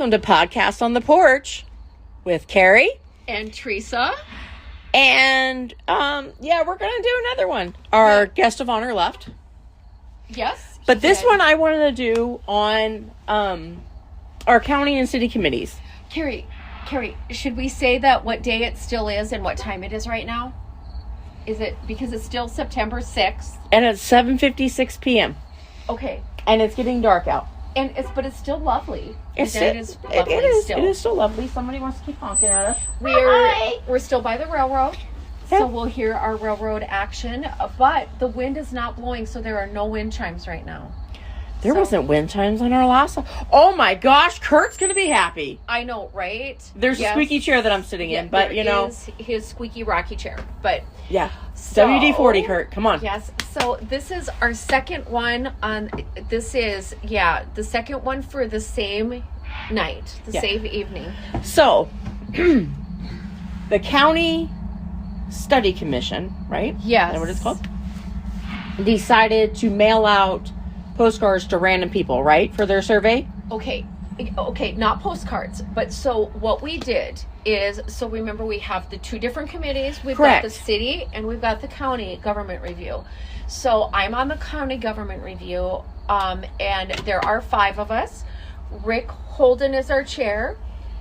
welcome to Podcast on the Porch with Carrie and Teresa. And we're gonna do another one. Our guest of honor left. Yes. But this one I wanted to do on our county and city committees. Carrie, should we say that what day it still is and what time it is right now? Is it because it's still September 6th? And it's 7:56 p.m. Okay. And it's getting dark out. But it's still lovely. It is still lovely. Somebody wants to keep honking at us. We're still by the railroad. So we'll hear our railroad action, but the wind is not blowing, so there are no wind chimes right now. There wasn't wind chimes on our last one. Oh my gosh, Kurt's going to be happy. I know, right? There's a squeaky chair that I'm sitting in, but is his squeaky rocky chair. But yeah. So, WD-40, Kurt, come on. Yes. So this is our second one the second one for the same night, same evening. So the county study commission, right? Yes. Is that what it's called? Decided to mail out postcards to random people, right? For their survey? Okay, not postcards. But so what we did is, so remember we have the two different committees. We've Correct. got the city and we've got the county government review. So I'm on the county government review, and there are 5 of us. Rick Holden is our chair.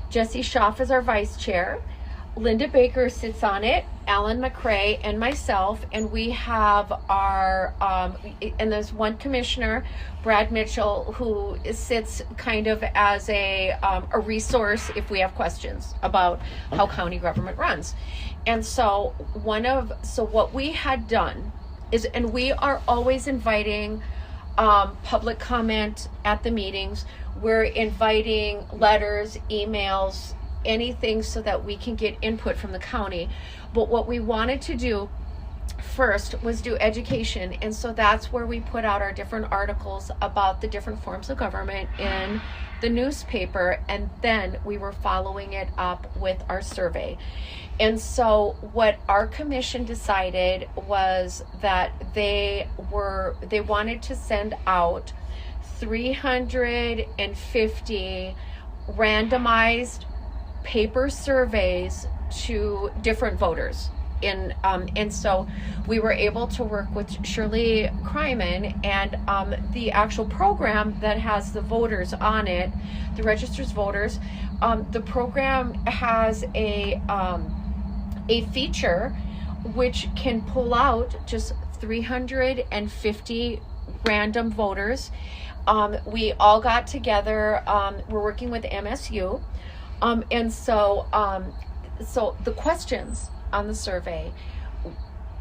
Jesse Schaff is our vice chair. Linda Baker sits on it, Alan McCrae, and myself, and we have our, and there's one commissioner, Brad Mitchell, who sits kind of as a resource if we have questions about how county government runs. And so what we had done is, and we are always inviting public comment at the meetings. We're inviting letters, emails, anything so that we can get input from the county. But what we wanted to do first was do education, and so that's where we put out our different articles about the different forms of government in the newspaper, and then we were following it up with our survey. And so what our commission decided was that they wanted to send out 350 randomized paper surveys to different voters and so we were able to work with Shirley Kryman, and the actual program that has the voters on it, the registers voters, the program has a feature which can pull out just 350 random voters. We all got together. We're working with MSU. And so the questions on the survey,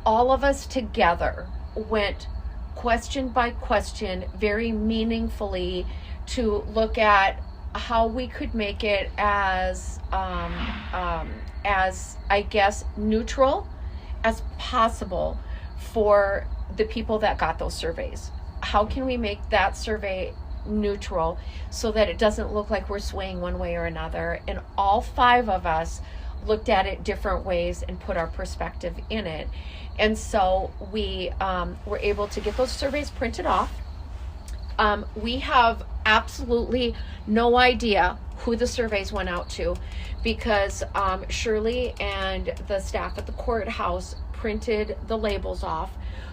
all of us together went question by question very meaningfully to look at how we could make it as I guess neutral as possible for the people that got those surveys. How can we make that survey neutral so that it doesn't look like we're swaying one way or another? And all 5 of us looked at it different ways and put our perspective in it. And so we were able to get those surveys printed off. We have absolutely no idea who the surveys went out to, because Shirley and the staff at the courthouse printed the labels off.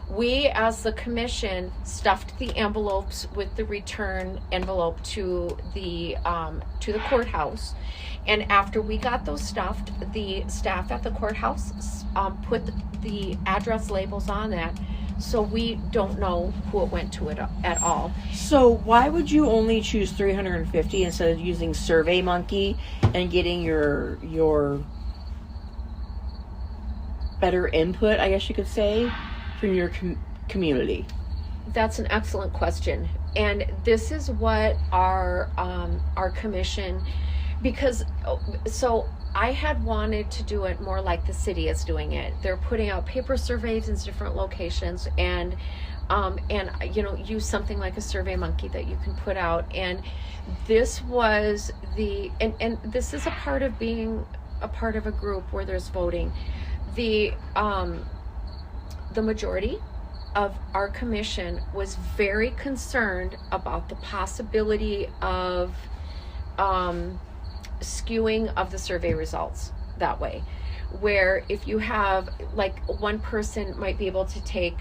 We, as the commission, stuffed the envelopes with the return envelope to the courthouse. And after we got those stuffed, the staff at the courthouse put the address labels on that. So we don't know who it went to at all. So why would you only choose 350 instead of using SurveyMonkey and getting your better input, I guess you could say, from your community? That's an excellent question, and this is what our commission, because so I had wanted to do it more like the city is doing it. They're putting out paper surveys in different locations, and use something like a SurveyMonkey that you can put out. And this was and this is a part of being a part of a group where there's voting. The majority of our commission was very concerned about the possibility of skewing of the survey results that way, where if you have, like, one person might be able to take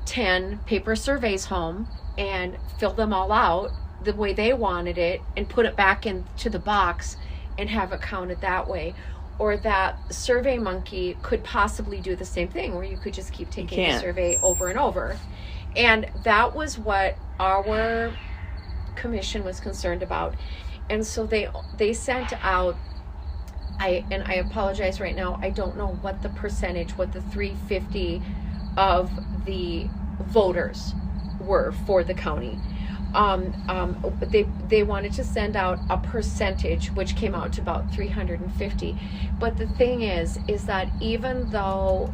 10 paper surveys home and fill them all out the way they wanted it and put it back into the box and have it counted that way. Or that Survey Monkey could possibly do the same thing, where you could just keep taking the survey over and over. And that was what our commission was concerned about. And so they sent out, I apologize right now, I don't know what the percentage, what the 350 of the voters were for the county. They wanted to send out a percentage, which came out to about 350. But the thing is that even though,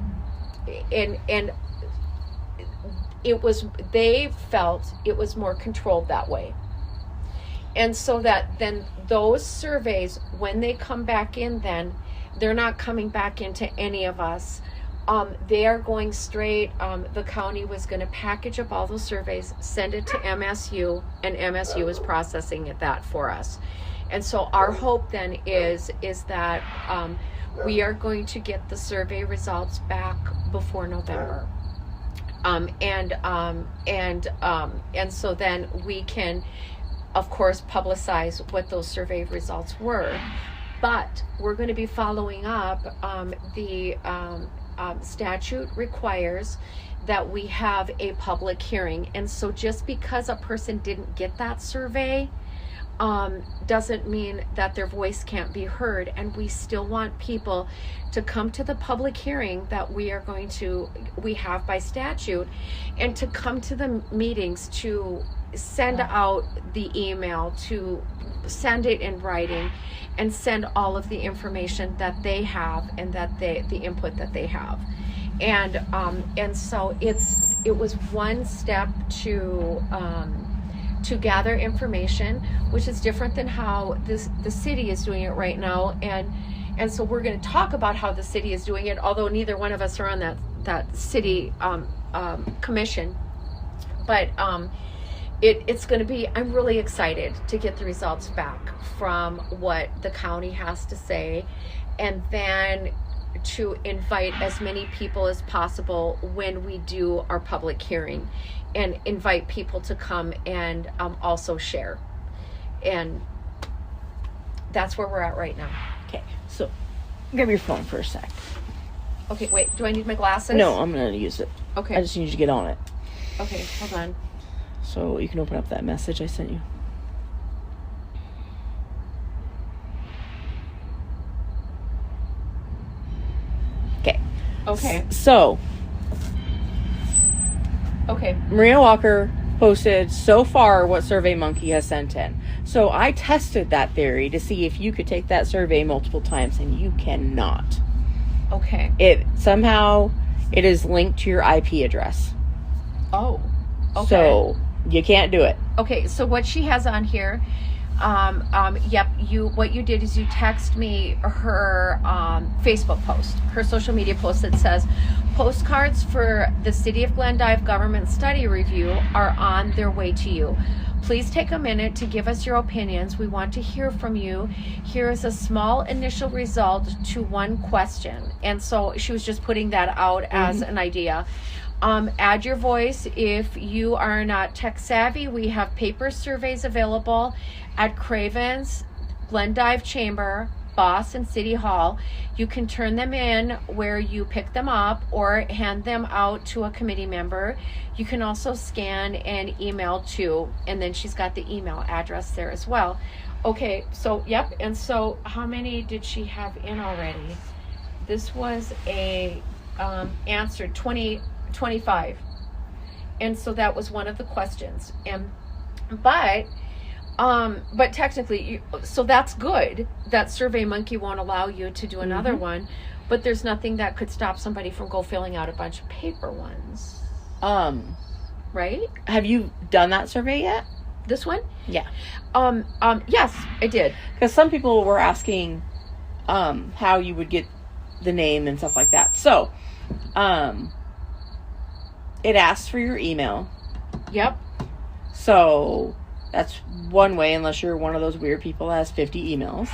and it was, they felt it was more controlled that way. And so that then those surveys, when they come back in, then they're not coming back into any of us. They are going straight, the county was going to package up all those surveys, send it to MSU, and MSU is processing that for us. And so our hope then is that we are going to get the survey results back before November. And so then we can, of course, publicize what those survey results were. But we're going to be following up the statute requires that we have a public hearing. And so just because a person didn't get that survey doesn't mean that their voice can't be heard. And we still want people to come to the public hearing that we have by statute, and to come to the meetings, to send out the email, to send it in writing, and send all of the information that they have and that the input that they have. And so it was one step to gather information, which is different than how the city is doing it right now. And so we're going to talk about how the city is doing it, although neither one of us are on that city commission. But it's going to be, I'm really excited to get the results back from what the county has to say, and then to invite as many people as possible when we do our public hearing, and invite people to come and also share. And that's where we're at right now. Okay, so grab your phone for a sec. Okay, wait, do I need my glasses? No, I'm going to use it. Okay. I just need you to get on it. Okay, hold on. So you can open up that message I sent you. Okay. Okay. So. Okay. Maria Walker posted so far what Survey Monkey has sent in. So I tested that theory to see if you could take that survey multiple times, and you cannot. Okay. It is linked to your IP address. Oh. Okay. So you can't do it. Okay, so what she has on here, what you did is you text me her Facebook post, her social media post that says, postcards for the City of Glendive Government Study Review are on their way to you. Please take a minute to give us your opinions. We want to hear from you. Here is a small initial result to one question. And so she was just putting that out as an idea. Add your voice. If you are not tech savvy, we have paper surveys available at Craven's, Glendive Chamber, Boss, and City Hall. You can turn them in where you pick them up or hand them out to a committee member. You can also scan and email too, and then she's got the email address there as well. Okay, so yep, and so how many did she have in already? This was a answered 25, and so that was one of the questions. But technically, so that's good that Survey Monkey won't allow you to do another one, but there's nothing that could stop somebody from filling out a bunch of paper ones. Right? Have you done that survey yet? This one? Yeah. Yes, I did. Because some people were asking how you would get the name and stuff like that. So, it asks for your email. Yep. So, That's one way, unless you're one of those weird people that has 50 emails.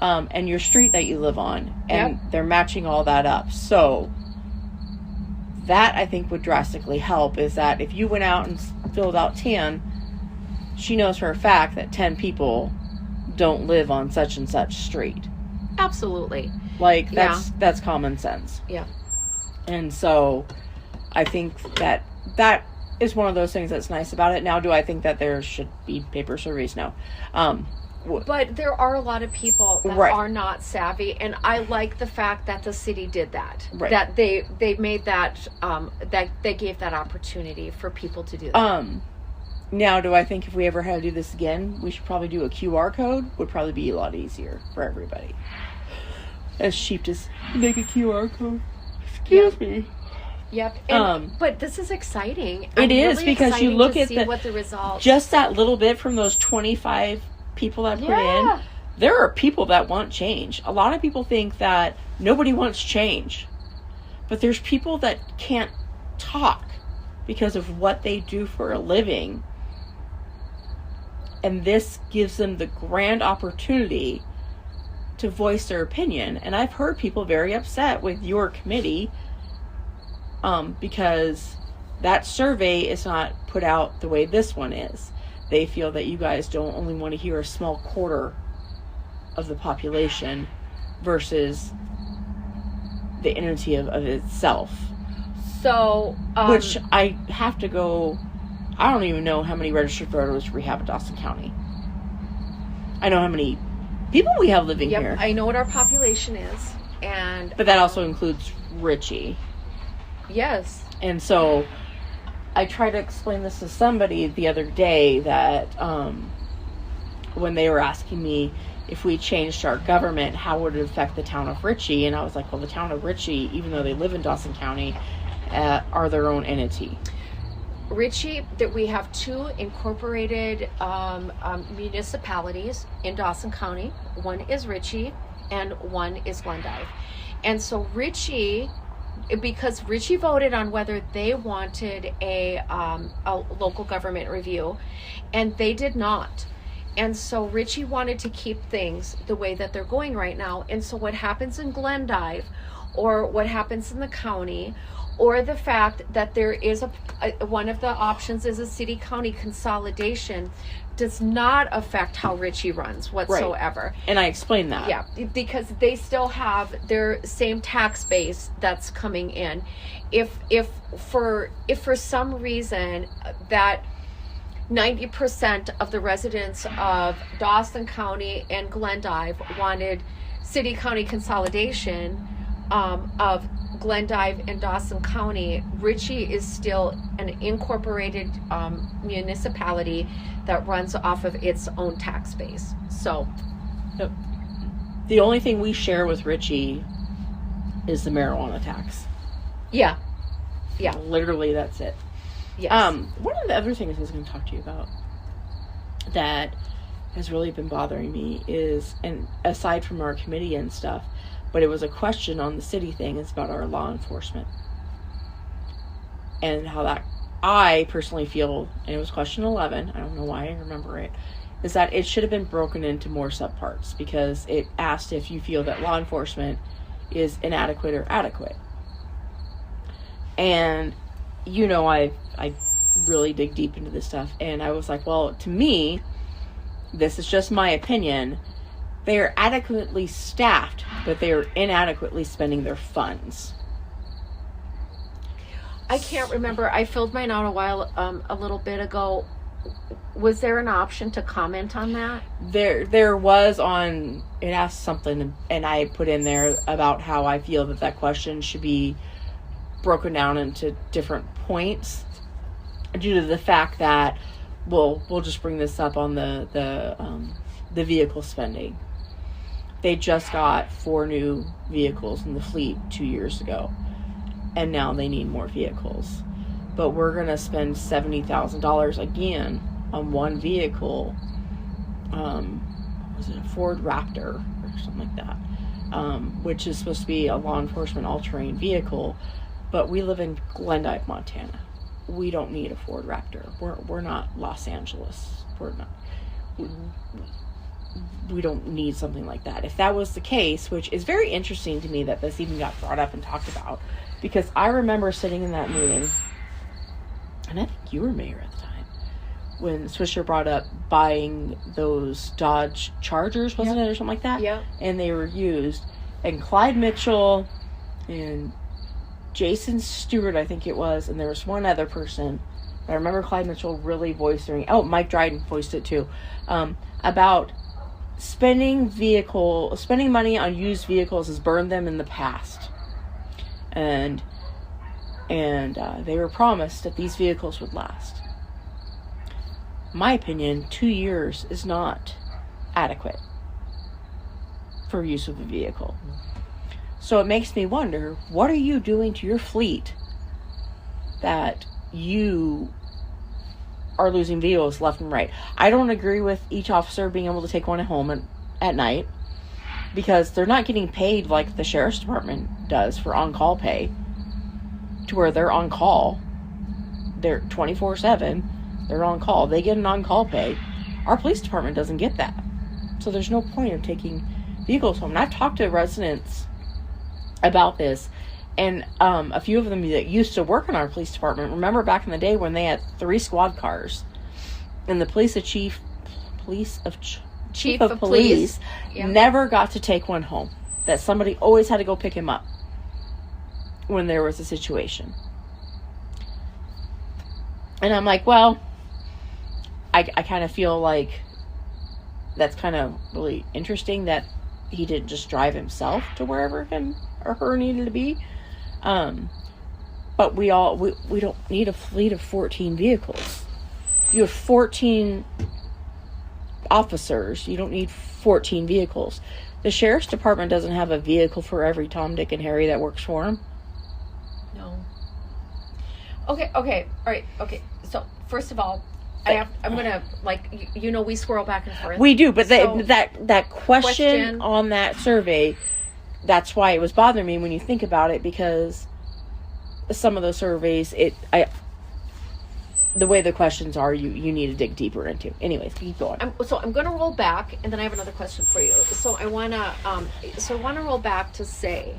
And your street that you live on. And they're matching all that up. So that, I think, would drastically help, is that if you went out and filled out 10, she knows for a fact that 10 people don't live on such and such street. Absolutely. Like, that's common sense. Yeah. And so I think that is one of those things that's nice about it. Now, do I think that there should be paper surveys? No. But there are a lot of people that are not savvy, and I like the fact that the city did that. Right. That they made that, that they gave that opportunity for people to do that. Now, do I think if we ever had to do this again, we should probably do a QR code? Would probably be a lot easier for everybody. As cheap to make a QR code. Excuse me. Yep. And, but this is exciting. It is, really, because you look at what the results. Just that little bit from those 25 people that put in. There are people that want change. A lot of people think that nobody wants change. But there's people that can't talk because of what they do for a living. And this gives them the grand opportunity to voice their opinion. And I've heard people very upset with your committee because that survey is not put out the way this one is. They feel that you guys don't only want to hear a small quarter of the population versus the entity of itself. So, which I have to go, I don't even know how many registered voters we have in Dawson County. I know how many people we have living here. I know what our population is. But that also includes Richie. Yes. And so I tried to explain this to somebody the other day that when they were asking me if we changed our government, how would it affect the town of Richie? And I was like, well, the town of Richie, even though they live in Dawson County, are their own entity. Richie, that we have 2 incorporated municipalities in Dawson County. One is Richie and one is Glendive. And so Richie, because Richie voted on whether they wanted a local government review, and they did not. And so Richie wanted to keep things the way that they're going right now. And so what happens in Glendive, or what happens in the county, or the fact that there is one of the options is a city-county consolidation, does not affect how Richie runs whatsoever. Right. And I explained that. Yeah, because they still have their same tax base that's coming in. If for some reason that 90% of the residents of Dawson County and Glendive wanted city-county consolidation of Glendive and Dawson County, Richie is still an incorporated municipality that runs off of its own tax base. So the only thing we share with Richie is the marijuana tax. Yeah. Literally, that's it. Yes. One of the other things I was going to talk to you about that has really been bothering me is, and aside from our committee and stuff, but it was a question on the city thing, is about our law enforcement. And how that, I personally feel, and it was question 11, I don't know why I remember it, is that it should have been broken into more subparts, because it asked if you feel that law enforcement is inadequate or adequate. And, you know, I really dig deep into this stuff, and I was like, well, to me, this is just my opinion, they are adequately staffed, but they are inadequately spending their funds. I can't remember. I filled mine out a little bit ago. Was there an option to comment on that? There was on, it asked something, and I put in there about how I feel that question should be broken down into different points due to the fact that, we'll just bring this up on the vehicle spending. They just got 4 new vehicles in the fleet 2 years ago, and now they need more vehicles. But we're going to spend $70,000 again on one vehicle. Was it a Ford Raptor or something like that? Which is supposed to be a law enforcement all-terrain vehicle, but we live in Glendive, Montana. we don't need a Ford Raptor. We're not Los Angeles. We're not. We don't need something like that. If that was the case, which is very interesting to me that this even got brought up and talked about, because I remember sitting in that meeting, and I think you were mayor at the time, when Swisher brought up buying those Dodge Chargers, wasn't it, or something like that? Yeah. And they were used, and Clyde Mitchell and Jason Stewart, I think it was, and there was one other person. I remember Clyde Mitchell really voicing, Mike Dryden voiced it too, about spending money on used vehicles has burned them in the past. And they were promised that these vehicles would last. In my opinion, 2 years is not adequate for use of a vehicle. So it makes me wonder, what are you doing to your fleet that you are losing vehicles left and right? I don't agree with each officer being able to take one home at night, because they're not getting paid like the sheriff's department does for on-call pay, to where they're on call. They're 24/7. They're on call. They get an on-call pay. Our police department doesn't get that. So there's no point of taking vehicles home. And I've talked to residents about this, and a few of them that used to work in our police department remember back in the day when they had 3 squad cars, and the chief of police never got to take one home. That somebody always had to go pick him up when there was a situation. And I'm like, well, I kind of feel like that's kind of really interesting that he didn't just drive himself to wherever him or her needed to be. But we don't need a fleet of 14 vehicles. You have 14 officers. You don't need 14 vehicles. The sheriff's department doesn't have a vehicle for every Tom, Dick, and Harry that works for him. No. Okay, all right, okay. So, first of all, I'm gonna, we swirl back and forth. We do, but that question on that survey, that's why it was bothering me when you think about it, because some of those surveys, the way the questions are, you need to dig deeper into. Anyways, keep going. I'm going to roll back, and then I have another question for you. So I want to roll back to say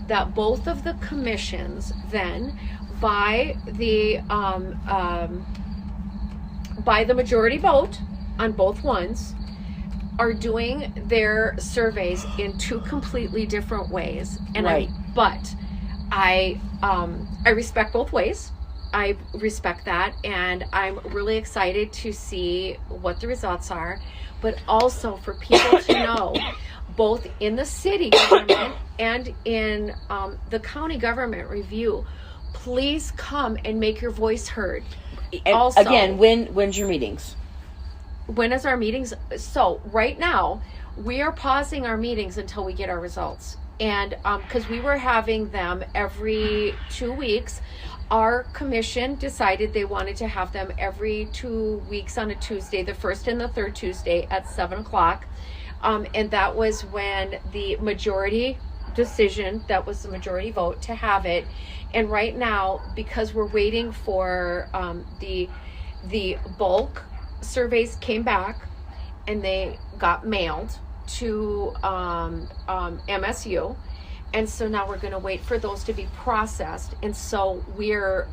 that both of the commissions then, by the majority vote on both ones, are doing their surveys in 2 completely different ways. And right. I respect both ways. I respect that, and I'm really excited to see what the results are, but also for people to know, both in the city government and in the county government review, please come and make your voice heard. And also, again, when's your meetings? When is our meetings? So right now, we are pausing our meetings until we get our results. And because we were having them every 2 weeks, our commission decided they wanted to have them every 2 weeks on a Tuesday, the first and the third Tuesday at 7 o'clock. And that was when the majority decision, that was the majority vote to have it. And right now, because we're waiting for the bulk surveys came back and they got mailed to MSU. And so now we're going to wait for those to be processed. And so we're,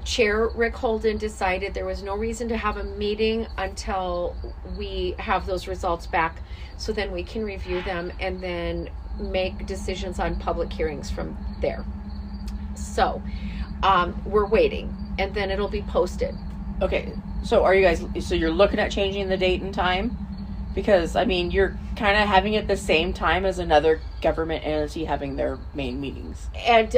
Chair Rick Holden decided there was no reason to have a meeting until we have those results back. So then we can review them and then make decisions on public hearings from there. So we're waiting, and then it'll be posted. Okay. So you're looking at changing the date and time? Because, I mean, you're kind of having it the same time as another government entity having their main meetings. And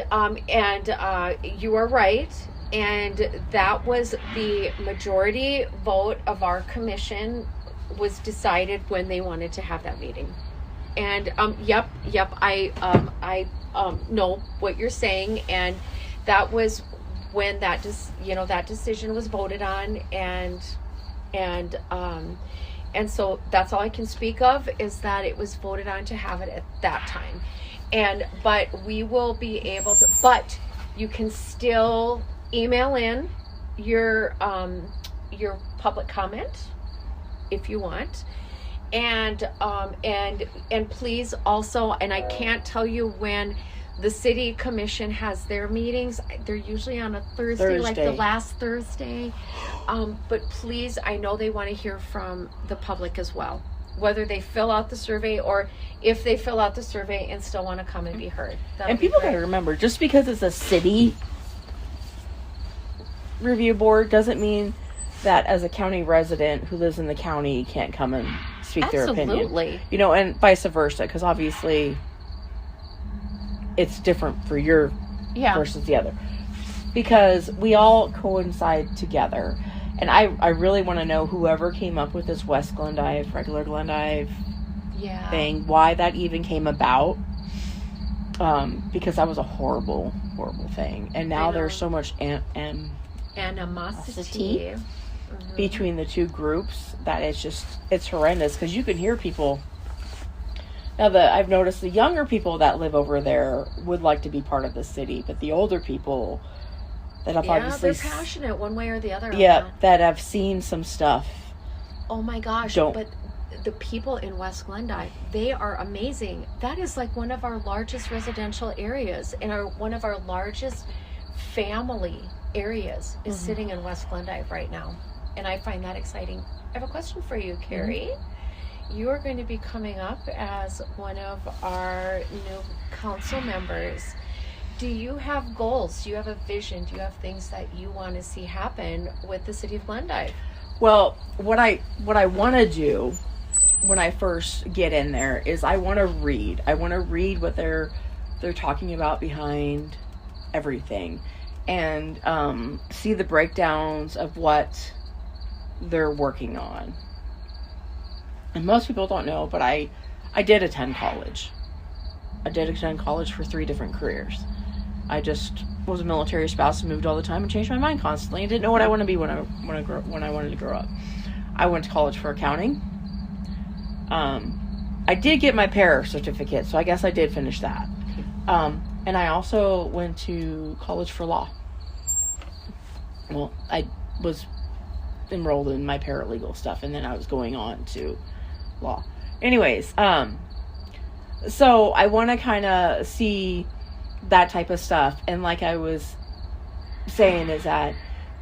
you are right. And that was the majority vote of our commission was decided when they wanted to have that meeting. And, yep, I know what you're saying. And that was when that decision was voted on. And so that's all I can speak of, is that it was voted on to have it at that time. But we will be able to, but you can still email in your public comment if you want, and please also, and I can't tell you when the city commission has their meetings. They're usually on a Thursday. Like the last Thursday. But please, I know they want to hear from the public as well, whether they fill out the survey or if they fill out the survey and still want to come and be heard. And people got to remember, just because it's a city review board doesn't mean that as a county resident who lives in the county can't come and speak their opinion. Absolutely. You know, and vice versa, because obviously it's different for your versus the other. Because we all coincide together. And I really want to know whoever came up with this West Glendive, regular Glendive thing, why that even came about. Because that was a horrible, horrible thing. And now there's so much animosity between the two groups that it's horrendous. Because you can hear people. Now, I've noticed the younger people that live over there would like to be part of the city, but the older people that have obviously... they're passionate one way or the other. That have seen some stuff. Oh my gosh, but the people in West Glendive, they are amazing. That is like one of our largest residential areas, and one of our largest family areas is sitting in West Glendive right now. And I find that exciting. I have a question for you, Carrie. You are going to be coming up as one of our new council members. Do you have goals? Do you have a vision? Do you have things that you want to see happen with the city of Glendive? Well, what I want to do when I first get in there is I want to read. I want to read what they're talking about behind everything, and see the breakdowns of what they're working on. And most people don't know, but I did attend college. I did attend college for 3 different careers. I just was a military spouse and moved all the time and changed my mind constantly and didn't know what I want to be when I wanted to grow up. I went to college for accounting. I did get my para certificate, so I guess I did finish that. And I also went to college for law. Well, I was enrolled in my paralegal stuff, and then I was going on to law. Anyways, so I want to kind of see that type of stuff. And like I was saying, is that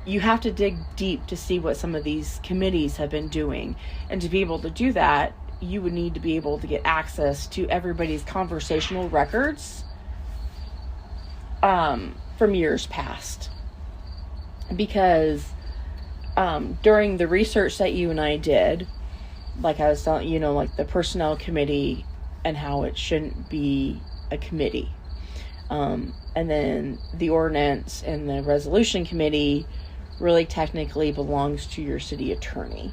you have to dig deep to see what some of these committees have been doing. And to be able to do that, you would need to be able to get access to everybody's conversational records from years past. Because during the research that you and I did, like I was telling you, like the personnel committee and how it shouldn't be a committee. And then the ordinance and the resolution committee really technically belongs to your city attorney.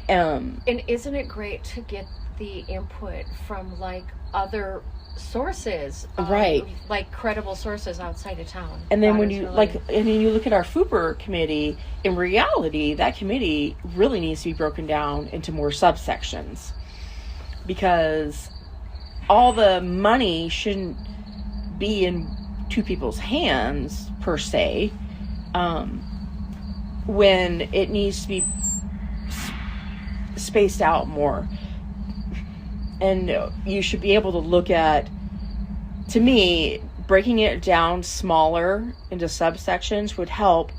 And isn't it great to get the input from like other sources, right? Like credible sources outside of town. And then when you and then you look at our FUPR committee, in reality, that committee really needs to be broken down into more subsections, because all the money shouldn't be in 2 people's hands per se, when it needs to be spaced out more. And you should be able to look at, to me, breaking it down smaller into subsections would help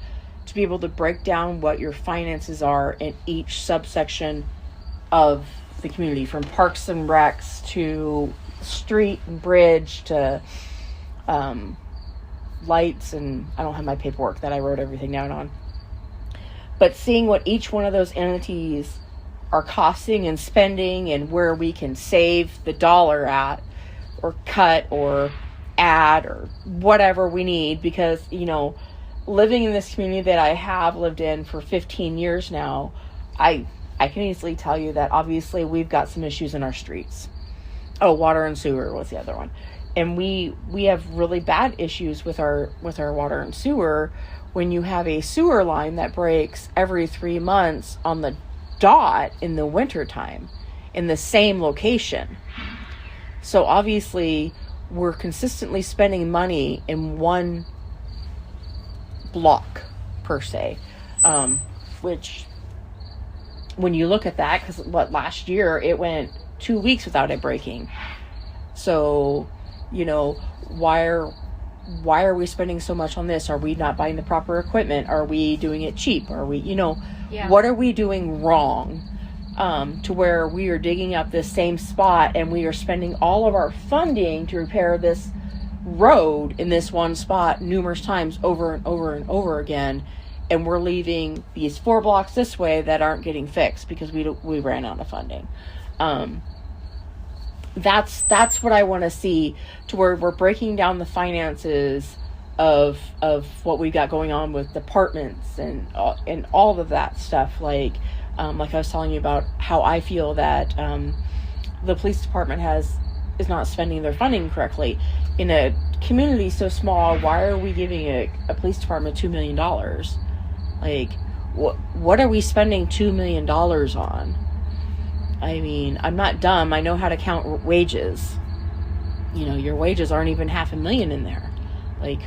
to be able to break down what your finances are in each subsection of the community, from parks and recs to street and bridge to lights. And I don't have my paperwork that I wrote everything down on. But seeing what each one of those entities are costing and spending, and where we can save the dollar at, or cut, or add, or whatever we need. Because, living in this community that I have lived in for 15 years now, I can easily tell you that obviously we've got some issues in our streets. Oh, water and sewer was the other one. And we have really bad issues with our water and sewer, when you have a sewer line that breaks every 3 months on the dot in the winter time in the same location. So obviously we're consistently spending money in one block per se, which when you look at that, because last year it went 2 weeks without it breaking. So, why are we spending so much on this? Are we not buying the proper equipment? Are we doing it cheap? Are we, what are we doing wrong? To where we are digging up this same spot and we are spending all of our funding to repair this road in this one spot numerous times over and over and over again, and we're leaving these 4 blocks this way that aren't getting fixed because we ran out of funding. That's what I want to see, to where we're breaking down the finances of what we got going on with departments and all of that stuff. Like I was telling you about how I feel that the police department is not spending their funding correctly. In a community so small, why are we giving a police department $2 million? Like, what are we spending $2 million on? I mean, I'm not dumb. I know how to count wages. Your wages aren't even $500,000 in there. Like,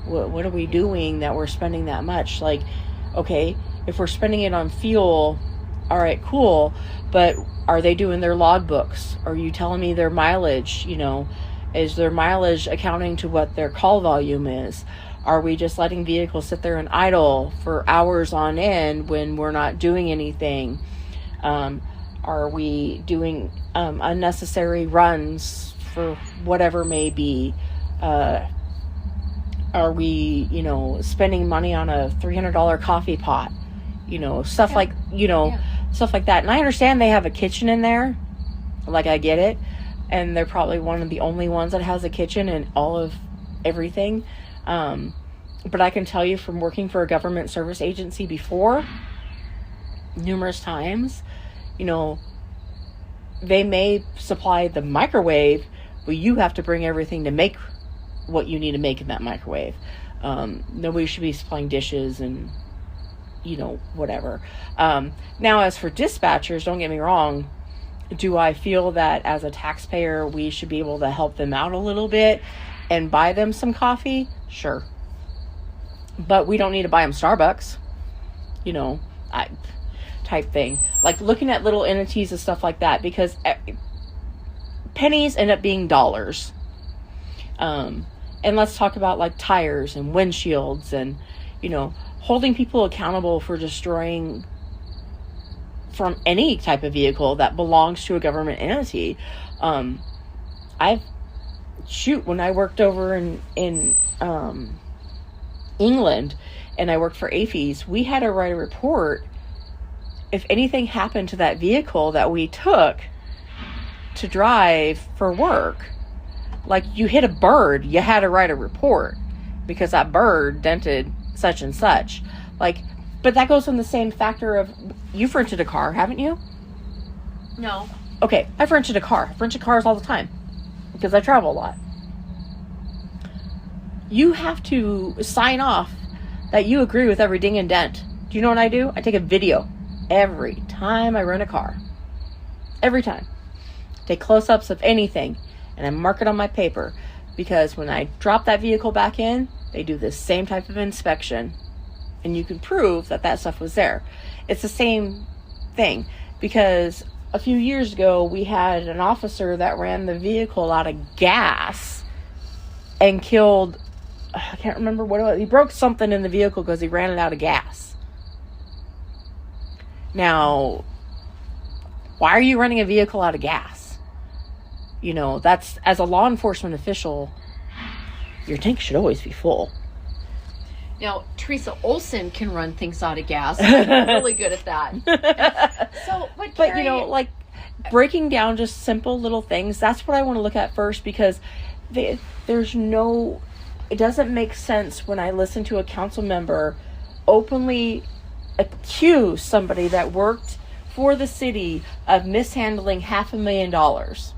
what are we doing that we're spending that much? Like, okay, if we're spending it on fuel, all right, cool. But are they doing their logbooks? Are you telling me their mileage? Is their mileage accounting to what their call volume is? Are we just letting vehicles sit there and idle for hours on end when we're not doing anything? Are we doing unnecessary runs for whatever may be? Are we, spending money on a $300 coffee pot? Stuff like, stuff like that. And I understand they have a kitchen in there. Like, I get it. And they're probably one of the only ones that has a kitchen in all of everything. But I can tell you from working for a government service agency before, numerous times, they may supply the microwave, but you have to bring everything to make what you need to make in that microwave. Nobody should be supplying dishes and, whatever. Now, as for dispatchers, don't get me wrong, do I feel that as a taxpayer, we should be able to help them out a little bit and buy them some coffee? Sure. But we don't need to buy them Starbucks, type thing. Like looking at little entities and stuff like that, because pennies end up being dollars. And let's talk about like tires and windshields and, holding people accountable for destroying from any type of vehicle that belongs to a government entity. When I worked over in England and I worked for AFES, we had to write a report if anything happened to that vehicle that we took to drive for work. Like, you hit a bird, you had to write a report because that bird dented such and such. Like, but that goes on the same factor of, you've rented a car, haven't you? No. Okay, I've rented a car. I've rented cars all the time because I travel a lot. You have to sign off that you agree with every ding and dent. Do you know what I do? I take a video every time I rent a car. Every time. Take close-ups of anything, and I mark it on my paper, because when I drop that vehicle back in, they do the same type of inspection, and you can prove that that stuff was there. It's the same thing, because a few years ago, we had an officer that ran the vehicle out of gas and killed, I can't remember what it was. He broke something in the vehicle because he ran it out of gas. Now, why are you running a vehicle out of gas? That's, as a law enforcement official, your tank should always be full. Now, Teresa Olson can run things out of gas. I'm really good at that. But Carrie, like breaking down just simple little things, that's what I want to look at first, because it doesn't make sense when I listen to a council member openly accuse somebody that worked for the city of mishandling $500,000.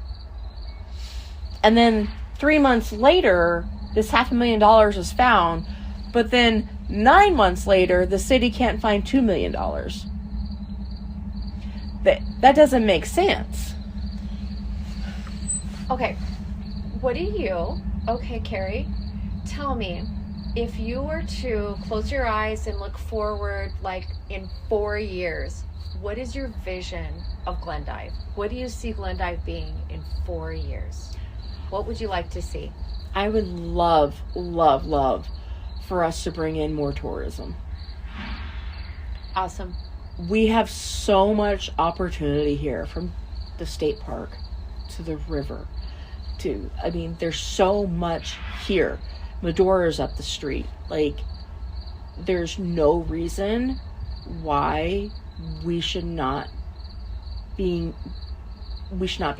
And then 3 months later, this $500,000 is found, but then 9 months later, the city can't find $2 million. That doesn't make sense. Okay, Carrie, tell me, If you were to close your eyes and look forward, like in 4 years, what is your vision of Glendive? What do you see Glendive being in 4 years? What would you like to see? I would love, love, love for us to bring in more tourism. Awesome. We have so much opportunity here, from the state park to the river to, I mean, there's so much here. Medora's up the street. Like, there's no reason why we should not be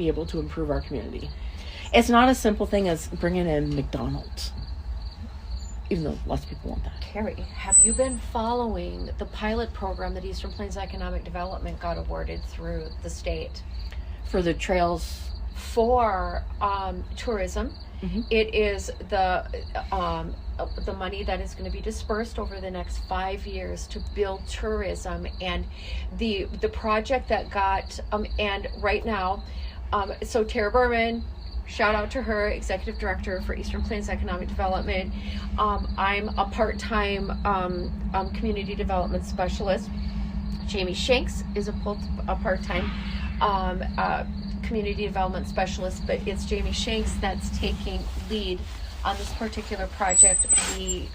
able to improve our community. It's not a simple thing as bringing in McDonald's, even though lots of people want that. Carrie, have you been following the pilot program that Eastern Plains Economic Development got awarded through the state? For the trails? For tourism. Mm-hmm. It is the money that is going to be dispersed over the next 5 years to build tourism, and the project that got and right now, so Tara Berman, shout out to her, executive director for Eastern Plains Economic Development. I'm a part-time community development specialist. Jamie Shanks is a part-time community development specialist, but it's Jamie Shanks that's taking lead on this particular project. We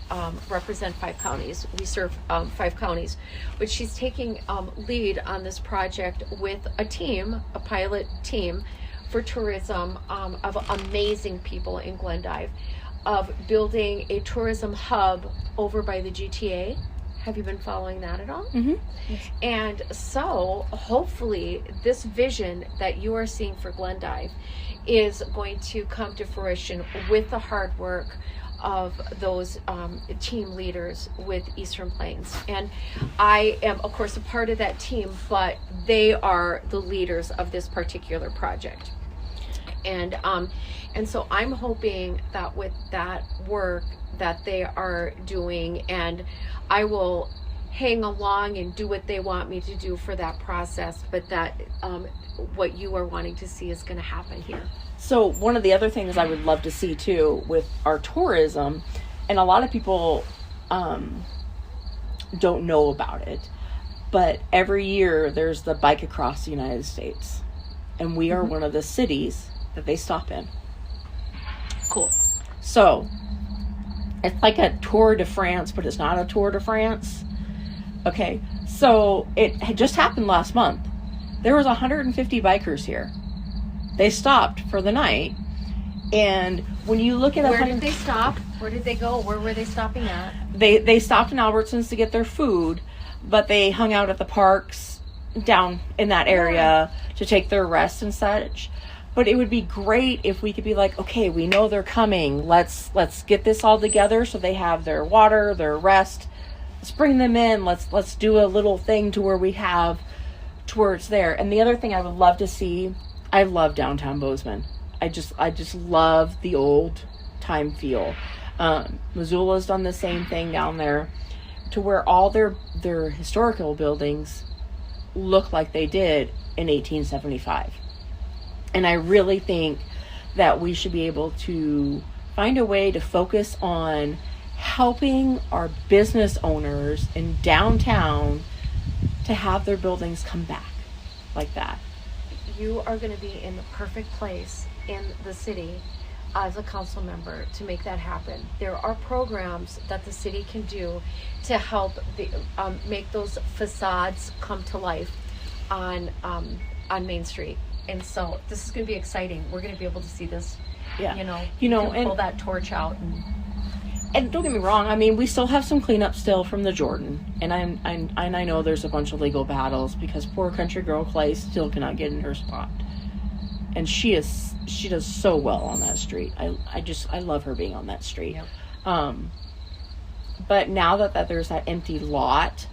represent 5 counties. We serve 5 counties, but she's taking lead on this project with a team, a pilot team for tourism of amazing people in Glendive, of building a tourism hub over by the GTA. Have you been following that at all? Mm-hmm. Yes. And so hopefully this vision that you are seeing for Glendive is going to come to fruition with the hard work of those team leaders with Eastern Plains. And I am, of course, a part of that team, but they are the leaders of this particular project. And so I'm hoping that with that work that they are doing, and I will hang along and do what they want me to do for that process, but that what you are wanting to see is going to happen here. So one of the other things I would love to see too with our tourism, and a lot of people don't know about it, but every year there's the Bike Across the United States, and we are one of the cities that they stop in. Cool. So it's like a Tour de France, but it's not a Tour de France. Okay, so it had just happened last month. There was 150 bikers here. They stopped for the night, and when you look at where did they stop? Where did they go? Where were they stopping at? They stopped in Albertsons to get their food, but they hung out at the parks down in that area to take their rest and such. But it would be great if we could be like, okay, we know they're coming. Let's get this all together so they have their water, their rest. Let's bring them in. Let's do a little thing to where we have towards there. And the other thing I would love to see, I love downtown Bozeman. I just love the old time feel. Missoula's done the same thing down there, to where all their historical buildings look like they did in 1875. And I really think that we should be able to find a way to focus on helping our business owners in downtown to have their buildings come back like that. You are going to be in the perfect place in the city as a council member to make that happen. There are programs that the city can do to help make those facades come to life on Main Street. And so this is going to be exciting. We're going to be able to see this. Yeah. You can pull that torch out. And don't get me wrong. I mean, we still have some cleanup still from the Jordan, and I know there's a bunch of legal battles because poor country girl Clay still cannot get in her spot, and she does so well on that street. I love her being on that street. Yep. But now that there's that empty lot,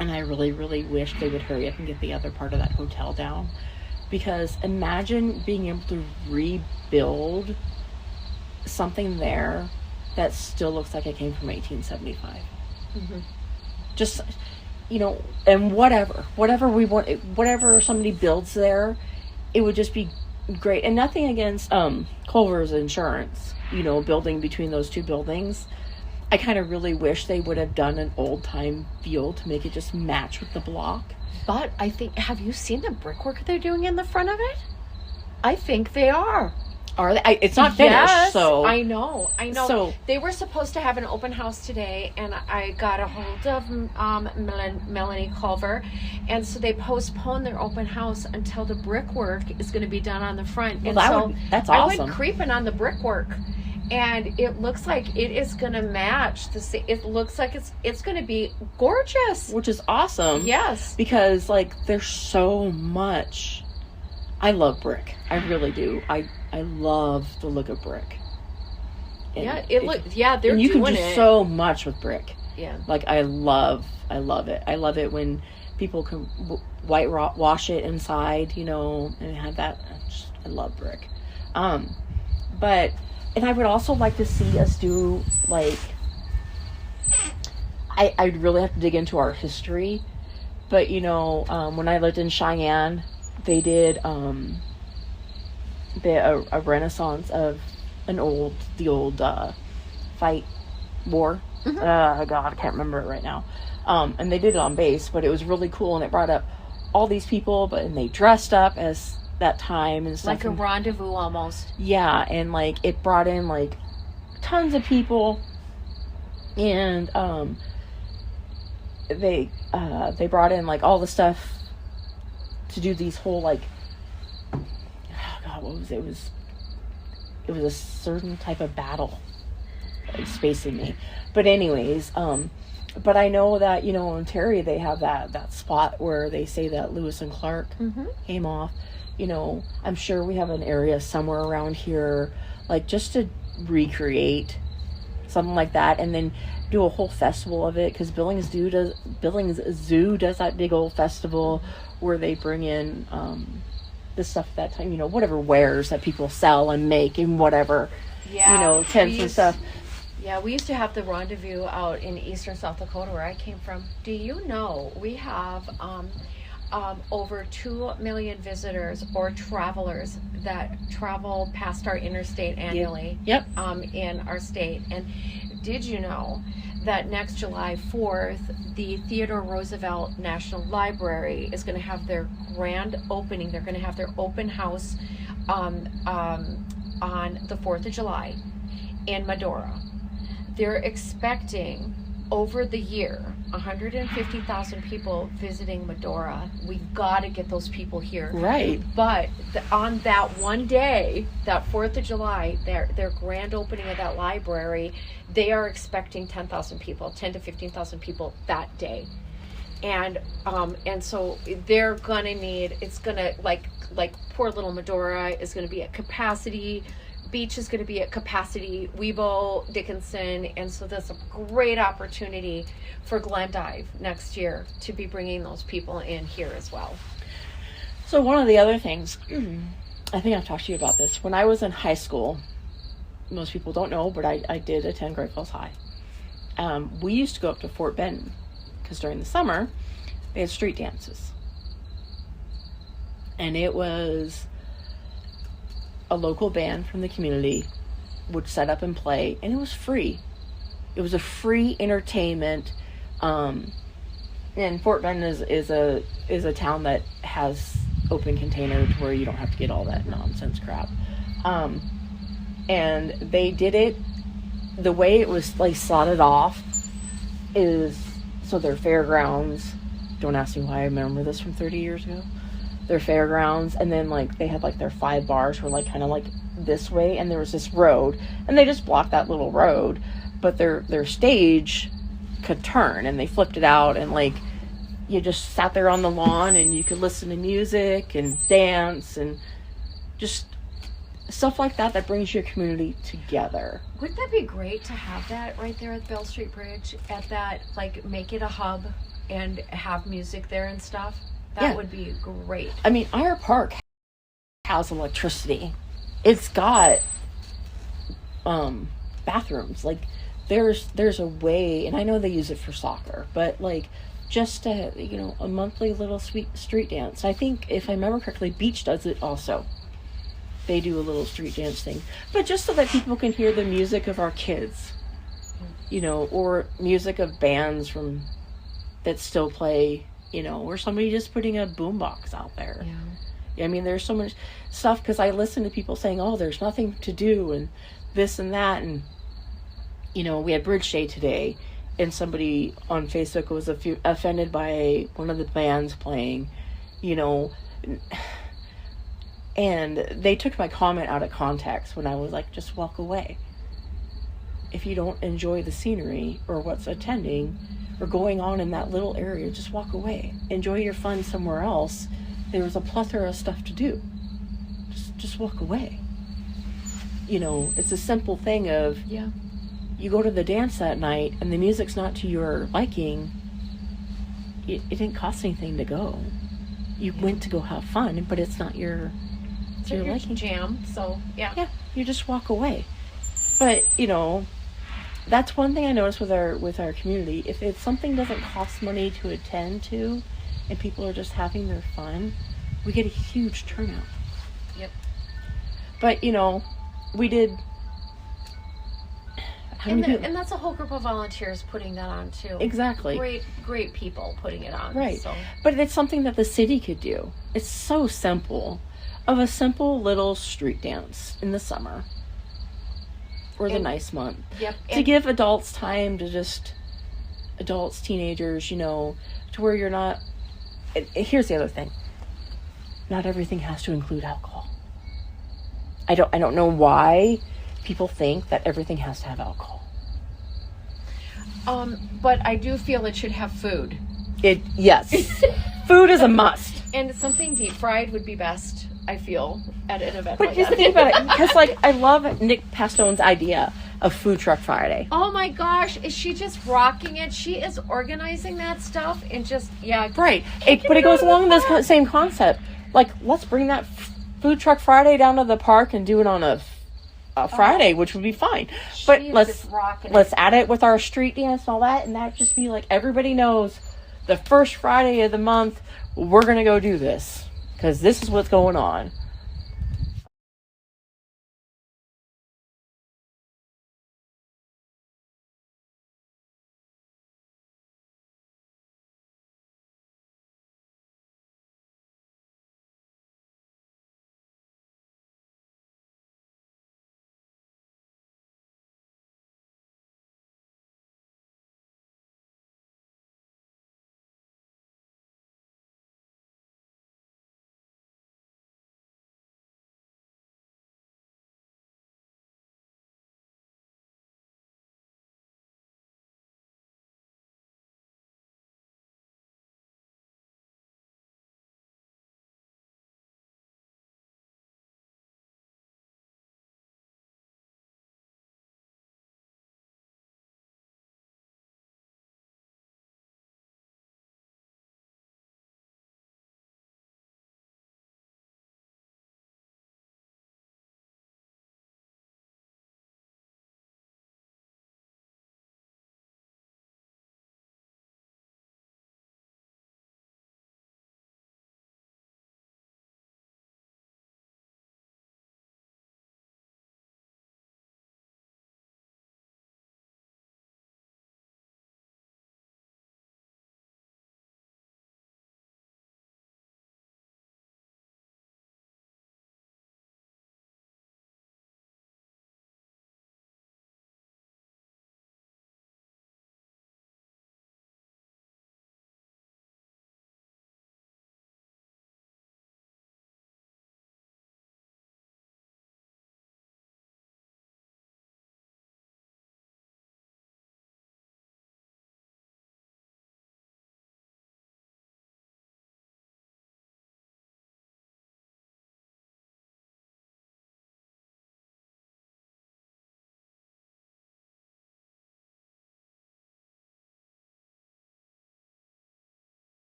and I really, really wish they would hurry up and get the other part of that hotel down. Because imagine being able to rebuild something there that still looks like it came from 1875. Mm-hmm. Just, and whatever we want, whatever somebody builds there, it would just be great. And nothing against Culver's Insurance, building between those two buildings. I kind of really wish they would have done an old time feel to make it just match with the block. But I think, have you seen the brickwork they're doing in the front of it? I think they are. Are they? It's not finished, Yes, so I know. So They were supposed to have an open house today, and I got a hold of Melanie Culver, and so they postponed their open house until the brickwork is going to be done on the front. Well, and that's I awesome. went creeping on the brickwork, and it looks like it is going to match the. It looks like it's going to be gorgeous, which is awesome. Yes, because like there's so much. I love brick. I really do. I love the look of brick. And they're and you doing can do it. so much with brick. Yeah. Like I love it. I love it when people can whitewash it inside, and have that. I love brick. But I would also like to see us do like. I'd really have to dig into our history, but when I lived in Cheyenne, they did a renaissance of the old fight war. Mm-hmm. God, I can't remember it right now. And they did it on base, but it was really cool, and it brought up all these people, and they dressed up as that time and stuff. Like a rendezvous almost. Yeah, and like it brought in like tons of people, and they brought in like all the stuff to do these whole like, oh God, what was it? It was a certain type of battle. It's spacing me, but anyways, but I know that in Terry they have that spot where they say that Lewis and Clark came off. I'm sure we have an area somewhere around here, like just to recreate something like that, and then do a whole festival of it, because Billings Zoo does that big old festival where they bring in the stuff at that time, whatever wares that people sell and make and whatever, tents and stuff. Yeah, we used to have the rendezvous out in eastern South Dakota where I came from. Do you know we have over 2 million visitors or travelers that travel past our interstate annually? Yep. In our state. And did you know that next July 4th, the Theodore Roosevelt National Library is going to have their grand opening? They're going to have their open house on the 4th of July in Medora. They're expecting over the year 150,000 people visiting Medora. We've got to get those people here. Right. But on that one day, that 4th of July, their grand opening of that library, they are expecting 10 to 15,000 people that day. And so they're going to need, it's going to, like poor little Medora is going to be at capacity. Beach is going to be at capacity, Webo, Dickinson, and so that's a great opportunity for Glendive next year to be bringing those people in here as well. So one of the other things, I think I've talked to you about this. When I was in high school, most people don't know, but I did attend Great Falls High. We used to go up to Fort Benton because during the summer they had street dances, and it was a local band from the community would set up and play, and it was free. It was a free entertainment. And Fort Benton is a town that has open container to where you don't have to get all that nonsense crap. And they did it the way it was like slotted off is so their fairgrounds. Don't ask me why I remember this from 30 years ago. Their fairgrounds, and then like they had like their 5 bars were like kind of like this way, and there was this road, and they just blocked that little road, but their stage could turn, and they flipped it out, and like you just sat there on the lawn and you could listen to music and dance and just stuff like that brings your community together. Wouldn't that be great to have that right there at Bell Street Bridge, at that, like, make it a hub and have music there and stuff? That would be great. I mean, our park has electricity. It's got bathrooms. Like, there's a way, and I know they use it for soccer, but like just a monthly little street dance. I think, if I remember correctly, Beach does it also. They do a little street dance thing, but just so that people can hear the music of our kids. you know, or music of bands from that still play, you know, or somebody just putting a boombox out there. Yeah. I mean, there's so much stuff because I listen to people saying, "Oh, there's nothing to do," and this and that, and you know, we had Bridge Day today, and somebody on Facebook was offended by one of the bands playing, you know, and they took my comment out of context when I was like, "Just walk away. If you don't enjoy the scenery or what's attending or going on in that little area, just walk away. Enjoy your fun somewhere else. There's a plethora of stuff to do. Just walk away." You know, it's a simple thing of, Yeah. you go to the dance that night and the music's not to your liking, it didn't cost anything to go. You went to go have fun, but it's not your liking. Jam. So Yeah, you just walk away. But you know, that's one thing I noticed with our community. If something doesn't cost money to attend to, and people are just having their fun, we get a huge turnout. Yep. But you know, we did. And that's a whole group of volunteers putting that on too. Exactly. Great people putting it on. Right. So. But it's something that the city could do. It's so simple. Of a simple little street dance in the summer. Or the nice month. Yep. To give adults time to adults, teenagers, you know, to where you're not. Here's the other thing. Not everything has to include alcohol. I don't know why people think that everything has to have alcohol. But I do feel it should have food. Yes. Food is a must. And something deep fried would be best, I feel, at an event but like just that. think about it, because like I love Nick Pastone's idea of Food Truck Friday. Oh my gosh, is she just rocking it? She is organizing that stuff and just, Right. But it goes along this same concept. Like, let's bring that Food Truck Friday down to the park and do it on a Friday, which would be fine. But let's add it with our street dance and all that, and that just be like, everybody knows the first Friday of the month, we're going to go do this. Because this is what's going on.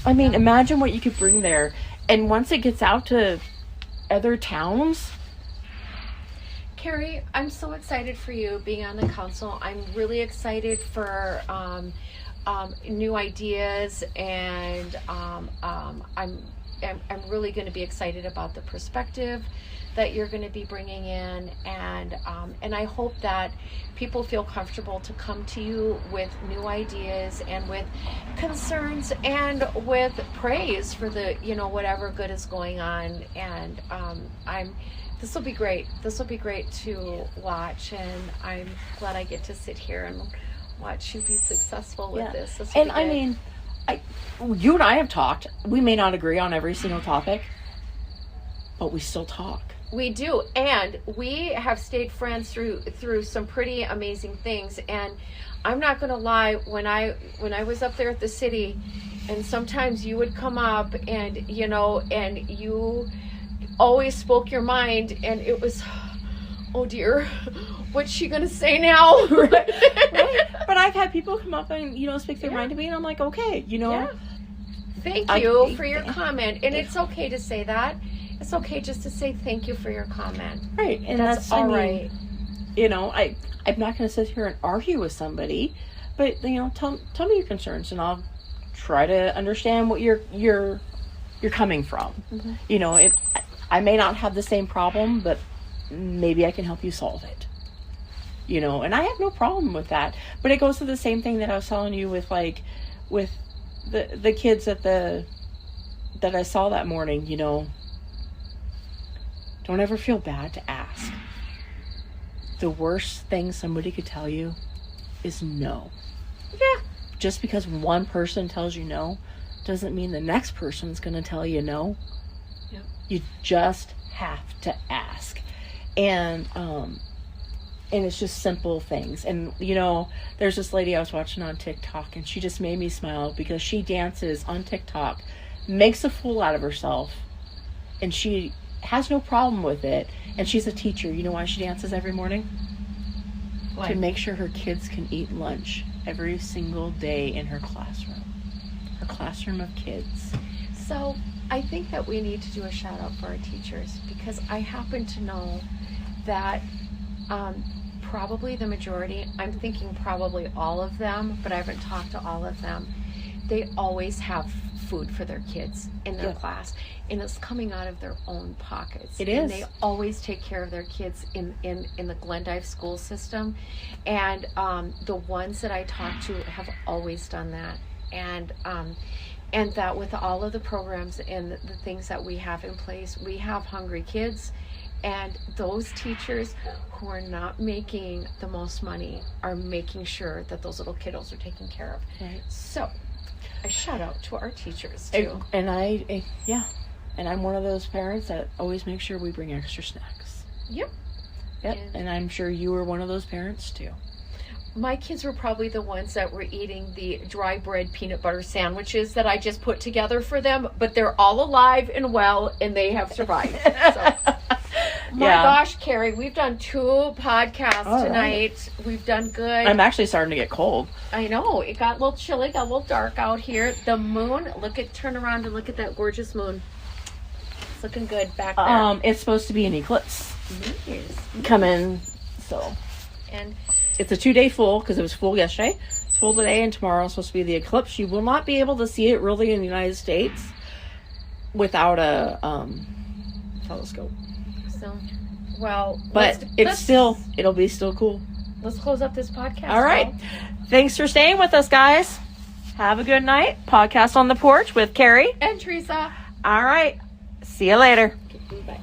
I mean, imagine what you could bring there. And once it gets out to other towns. Carrie, I'm so excited for you being on the council. I'm really excited for new ideas, and I'm really going to be excited about the perspective that you're going to be bringing in, and I hope that people feel comfortable to come to you with new ideas and with concerns and with praise for the whatever good is going on. And this will be great. This will be great to watch, and I'm glad I get to sit here and watch you be successful with this. And I mean, you and I have talked. We may not agree on every single topic, but we still talk. We do, and we have stayed friends through some pretty amazing things. And I'm not going to lie, when I was up there at the city, and sometimes you would come up, and and you always spoke your mind, and it was, oh dear, what's she going to say now? Right. But I've had people come up and speak their mind to me, and I'm like, okay, Thank you for your comment, and it's okay to say that. It's okay just to say thank you for your comment. Right. And that's all right. I'm not going to sit here and argue with somebody, but tell me your concerns, and I'll try to understand what you're coming from. Mm-hmm. I may not have the same problem, but maybe I can help you solve it. And I have no problem with that. But it goes to the same thing that I was telling you with the kids that I saw that morning, Don't ever feel bad to ask. The worst thing somebody could tell you is no. Yeah. Just because one person tells you no doesn't mean the next person's going to tell you no. Yep. You just have to ask. And it's just simple things. And, there's this lady I was watching on TikTok, and she just made me smile because she dances on TikTok, makes a fool out of herself, and she has no problem with it. And she's a teacher. You know why she dances every morning? Why? To make sure her kids can eat lunch every single day in her classroom. Her classroom of kids. So I think that we need to do a shout out for our teachers, because I happen to know that probably the majority, I'm thinking probably all of them, but I haven't talked to all of them, they always have food for their kids in their class, and it's coming out of their own pockets. It is. And they always take care of their kids in the Glendive school system, and the ones that I talk to have always done that. And that with all of the programs and the things that we have in place, we have hungry kids, and those teachers who are not making the most money are making sure that those little kiddos are taken care of. Right. So a shout out to our teachers too. And I'm one of those parents that always make sure we bring extra snacks. Yep. And I'm sure you were one of those parents too. My kids were probably the ones that were eating the dry bread peanut butter sandwiches that I just put together for them, but they're all alive and well, and they have survived. So. My gosh, Carrie, we've done 2 podcasts tonight. Right. We've done good. I'm actually starting to get cold. I know. It got a little chilly, got a little dark out here. The moon, turn around and look at that gorgeous moon. It's looking good back there. It's supposed to be an eclipse. Mm-hmm. Coming, so. And it's a 2-day full, because it was full yesterday. It's full today, and tomorrow is supposed to be the eclipse. You will not be able to see it really in the United States without a telescope. So, well, but it'll be still cool. Let's close up this podcast. All right. Thanks for staying with us, guys. Have a good night. Podcast on the Porch with Carrie and Teresa. All right. See you later. Okay, bye.